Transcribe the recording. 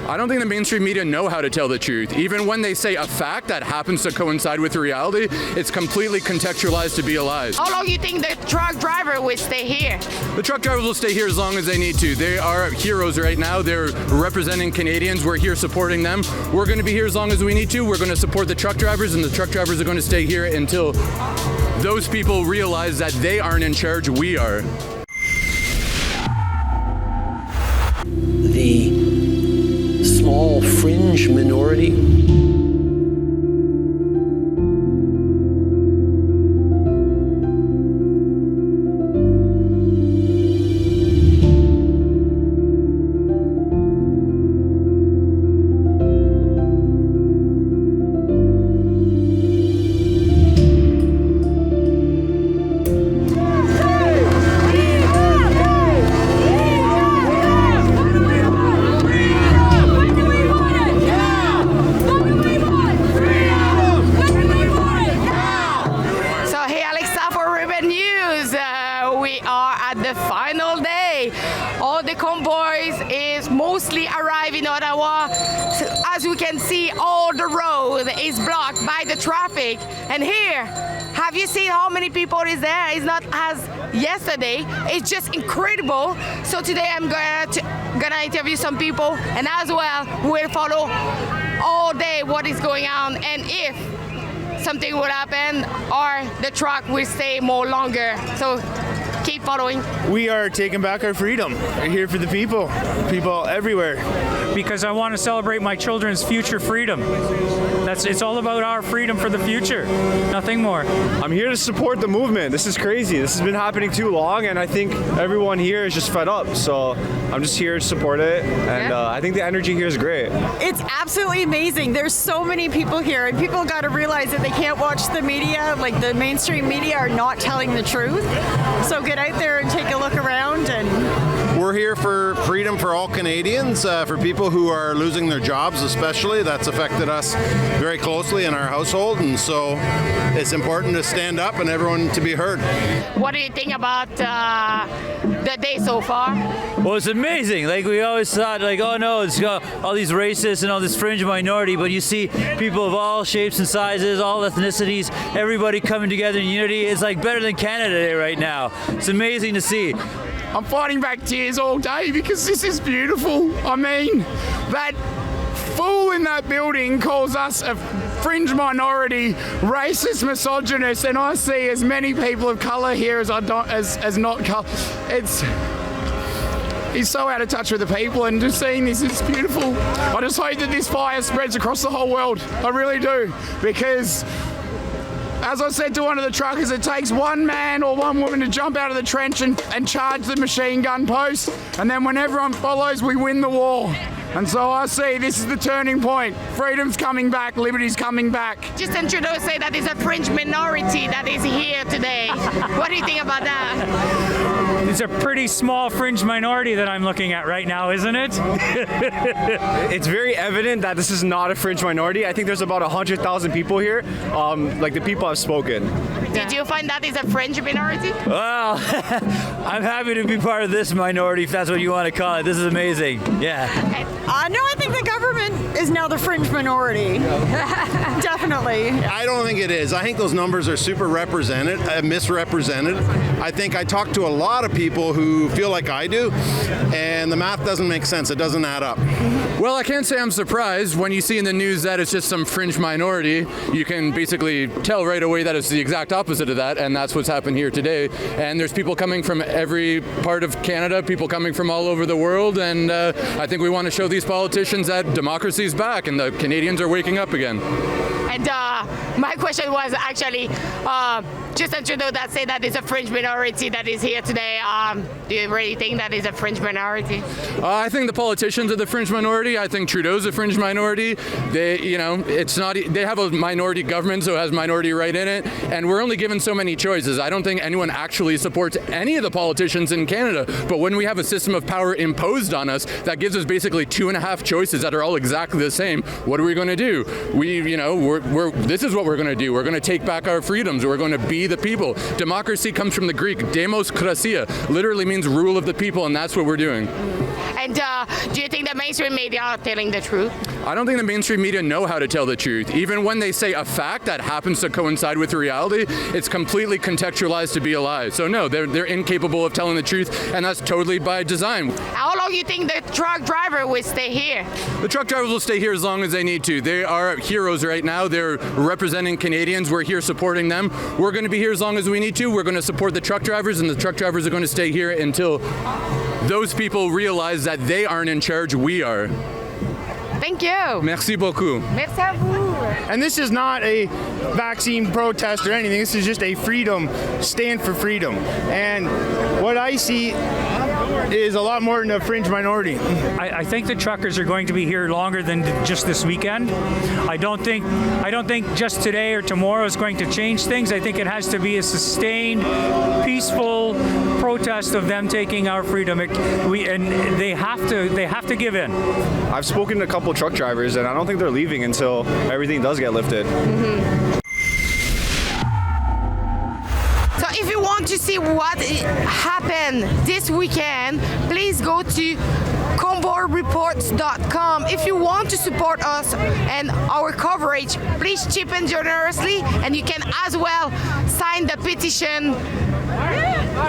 I don't think the mainstream media know how to tell the truth. Even when they say a fact that happens to coincide with reality, it's completely contextualized to be a lie. How long do you think the truck driver will stay here? The truck drivers will stay here as long as they need to. They are heroes right now. They're representing Canadians. We're here supporting them. We're going to be here as long as we need to. We're going to support the truck drivers, and the truck drivers are going to stay here until those people realize that they aren't in charge, we are. The small fringe minority the final day. All the convoys is mostly arriving in Ottawa. So as you can see, all the road is blocked by the traffic. And here, have you seen how many people is there? It's not as yesterday. It's just incredible. So today I'm gonna interview some people, and as well we'll follow all day what is going on and if something will happen or the truck will stay more longer. So keep following. We are taking back our freedom. We're here for the people everywhere. Because I want to celebrate my children's future freedom. It's all about our freedom for the future, nothing more. I'm here to support the movement. This is crazy. This has been happening too long, and I think everyone here is just fed up. So I'm just here to support it, and I think the energy here is great. It's absolutely amazing. There's so many people here, and people got to realize that they can't watch the media, like the mainstream media are not telling the truth. So get out there and take a look around. And we're here for freedom for all Canadians, for people who are losing their jobs especially. That's affected us very closely in our household, and so it's important to stand up and everyone to be heard. What do you think about the day so far? Well, it's amazing. Like, we always thought, like, oh no, it's got all these racists and all this fringe minority, but you see people of all shapes and sizes, all ethnicities, everybody coming together in unity. It's like better than Canada Day right now. It's amazing to see. I'm fighting back tears all day because this is beautiful. I mean, that fool in that building calls us a fringe minority, racist, misogynist, and I see as many people of colour here as not colour. He's so out of touch with the people, and just seeing this is beautiful. I just hope that this fire spreads across the whole world. I really do, because as I said to one of the truckers, it takes one man or one woman to jump out of the trench and charge the machine gun post, and then when everyone follows, we win the war. And so I see this is the turning point. Freedom's coming back, liberty's coming back. Justin Trudeau say that is a fringe minority that is here today. What do you think about that? It's a pretty small fringe minority that I'm looking at right now, isn't it? It's very evident that this is not a fringe minority. I think there's about 100,000 people here. Like, the people have spoken. Did you find that is a fringe minority? Well, I'm happy to be part of this minority, if that's what you want to call it. This is amazing. Yeah. No, I think the government is now the fringe minority. Definitely. I don't think it is. I think those numbers are super misrepresented. I think I talk to a lot of people who feel like I do, and the math doesn't make sense. It doesn't add up. Well, I can't say I'm surprised when you see in the news that it's just some fringe minority. You can basically tell right away that it's the exact opposite of that, and that's what's happened here today. And there's people coming from every part of Canada, people coming from all over the world, and I think we want to show these politicians that democracy's back and the Canadians are waking up again. And my question was actually, Justin Trudeau that say that is a fringe minority that is here today. Do you really think that is a fringe minority? I think the politicians are the fringe minority. I think Trudeau's a fringe minority. They have a minority government, so it has minority right in it. And we're only given so many choices. I don't think anyone actually supports any of the politicians in Canada. But when we have a system of power imposed on us that gives us basically 2.5 choices that are all exactly the same, what are we going to do? This is what we're going to do. We're going to take back our freedoms. We're going to be the people. Democracy comes from the Greek, demos krasia, literally means rule of the people, and that's what we're doing. And do you think the mainstream media are telling the truth? I don't think the mainstream media know how to tell the truth. Even when they say a fact that happens to coincide with reality, it's completely contextualized to be a lie. So no, they're incapable of telling the truth, and that's totally by design. How long do you think the truck driver will stay here? The truck drivers will stay here as long as they need to. They are heroes right now. They're representing Canadians. We're here supporting them. We're going to be here as long as we need to. We're going to support the truck drivers, and the truck drivers are going to stay here until those people realize that they aren't in charge, we are. Thank you. Merci beaucoup. Merci à vous. And this is not a vaccine protest or anything. This is just a freedom, stand for freedom. And what I see is a lot more than a fringe minority. I think the truckers are going to be here longer than just this weekend. I don't think just today or tomorrow is going to change things. I think it has to be a sustained, peaceful protest of them taking our freedom. They have to give in. I've spoken to a couple truck drivers, and I don't think they're leaving until everything does get lifted. So if you want to see what happened this weekend, please go to convoyreports.com. If you want to support us and our coverage, please chip in generously, and you can as well sign the petition